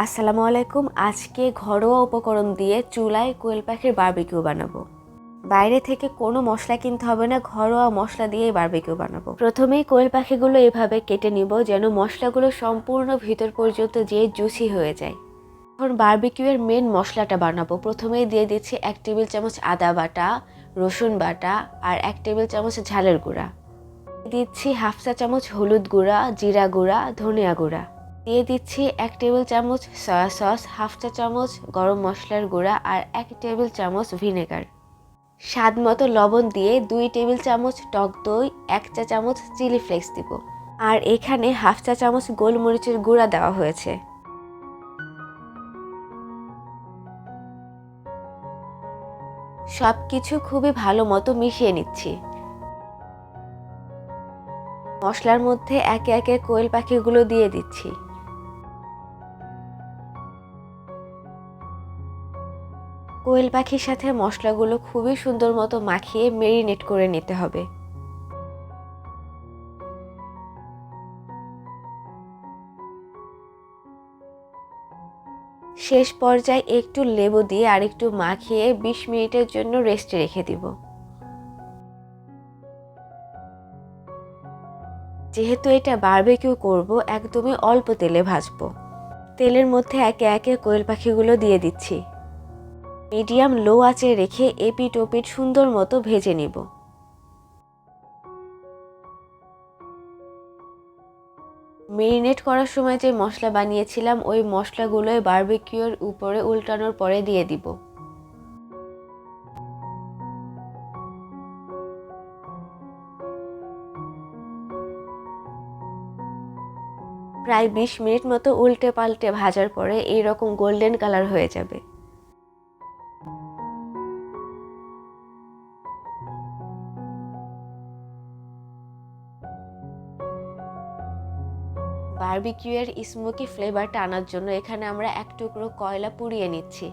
আসসালামু আলাইকুম। আজকে ঘরোয়া উপকরণ দিয়ে চুলায় কোয়েল পাখির বারবিকিউ বানাবো। বাইরে থেকে কোনো মশলা কিনতে হবে না, ঘরোয়া মশলা দিয়েই বারবিকিউ বানাবো। প্রথমেই কোয়েল পাখিগুলো এভাবে কেটে নিব যেন মশলাগুলো সম্পূর্ণ ভিতর পর্যন্ত যেয়ে জুসি হয়ে যায়। এখন বারবিকিউ এর মেন মশলাটা বানাবো। প্রথমেই দিয়ে দিচ্ছি 1 টেবিল চামচ আদা বাটা, রসুন বাটা আর 1 টেবিল চামচ ঝালের গুঁড়া। দিচ্ছি হাফ চা চামচ হলুদ গুঁড়া, জিরা গুঁড়া, ধনিয়া গুঁড়া। দিয়ে দিচ্ছি 1 টেবিল চামচ সয়া সস, হাফ চা চামচ গরম মশলার গুঁড়া আর 1 টেবিল চামচ ভিনেগার। স্বাদ মতো লবণ দিয়ে 2 টেবিল চামচ টক দই, 1 চা চামচ চিলি ফ্লেক্স দিব। আর এখানে হাফ চা চামচ গোলমরিচের গুঁড়া দেওয়া হয়েছে। সবকিছু খুবই ভালো মতো মিশিয়ে নিচ্ছি। মশলার মধ্যে একে একে কোয়েল পাখিগুলো দিয়ে দিচ্ছি। কোয়েল পাখির সাথে মশলাগুলো খুবই সুন্দর মতো মাখিয়ে মেরিনেট করে নিতে হবে। শেষ পর্যায়ে একটু লেবু দিয়ে আর একটু মাখিয়ে 20 মিনিটের জন্য রেস্টে রেখে দিব। যেহেতু এটা বারবিকিউ করব, একদমই অল্প তেলে ভাজবো। তেলের মধ্যে একে একে কোয়েল পাখিগুলো দিয়ে দিচ্ছি। মিডিয়াম লো আঁচে রেখে এপিট ওপিট সুন্দর মতো ভেজে নিব। মেরিনেট করার সময় যে মশলা বানিয়েছিলাম ওই মশলাগুলোই বারবিকিউর উপরে উল্টানোর পরে দিয়ে দিব। প্রায় 20 মিনিট মতো উল্টে পাল্টে ভাজার পরে এইরকম গোল্ডেন কালার হয়ে যাবে। বারবিকিউ এর স্মোকি ফ্লেভারটা আনার জন্য এখানে আমরা 1 টুকরো কয়লা পুড়িয়ে নিচ্ছি।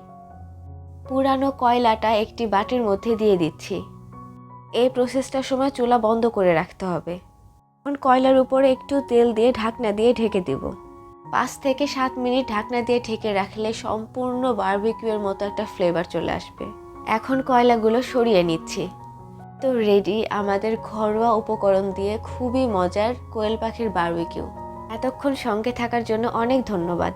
পুরানো কয়লাটা একটি বাটির মধ্যে দিয়ে দিচ্ছি। এই প্রসেসটার সময় চুলা বন্ধ করে রাখতে হবে। এখন কয়লার উপরে একটু তেল দিয়ে ঢাকনা দিয়ে ঢেকে দিব। 5 থেকে 7 মিনিট ঢাকনা দিয়ে ঢেকে রাখলে সম্পূর্ণ বারবিকিউ এর মতো একটা ফ্লেভার চলে আসবে। এখন কয়লাগুলো সরিয়ে নিচ্ছি। তো রেডি আমাদের ঘরোয়া উপকরণ দিয়ে খুবই মজার কোয়েল পাখির বারবিকিউ। এতক্ষণ সঙ্গে থাকার জন্য অনেক ধন্যবাদ।